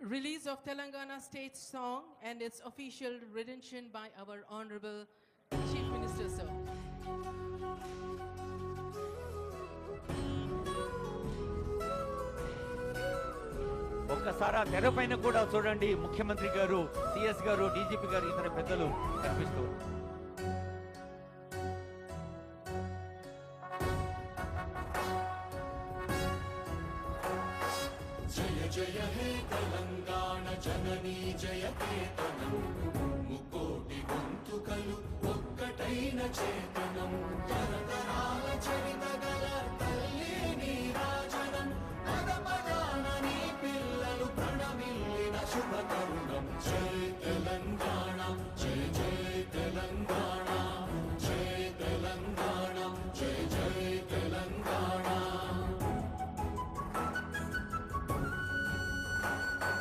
release of Telangana state song and its official rendition by our Honorable Chief Minister, sir. ఒక్కసారి తెరపైన కూడా చూడండి, ముఖ్యమంత్రి గారు, సిఎస్ గారు, డీజీపీ గారు, ఇతర పెద్దలు కనిపిస్తూ జయ జయ హే తెలంగాణ జననీ జయ కేతనం ముకోటి గొంతుకలు ఒక్కటైన చేత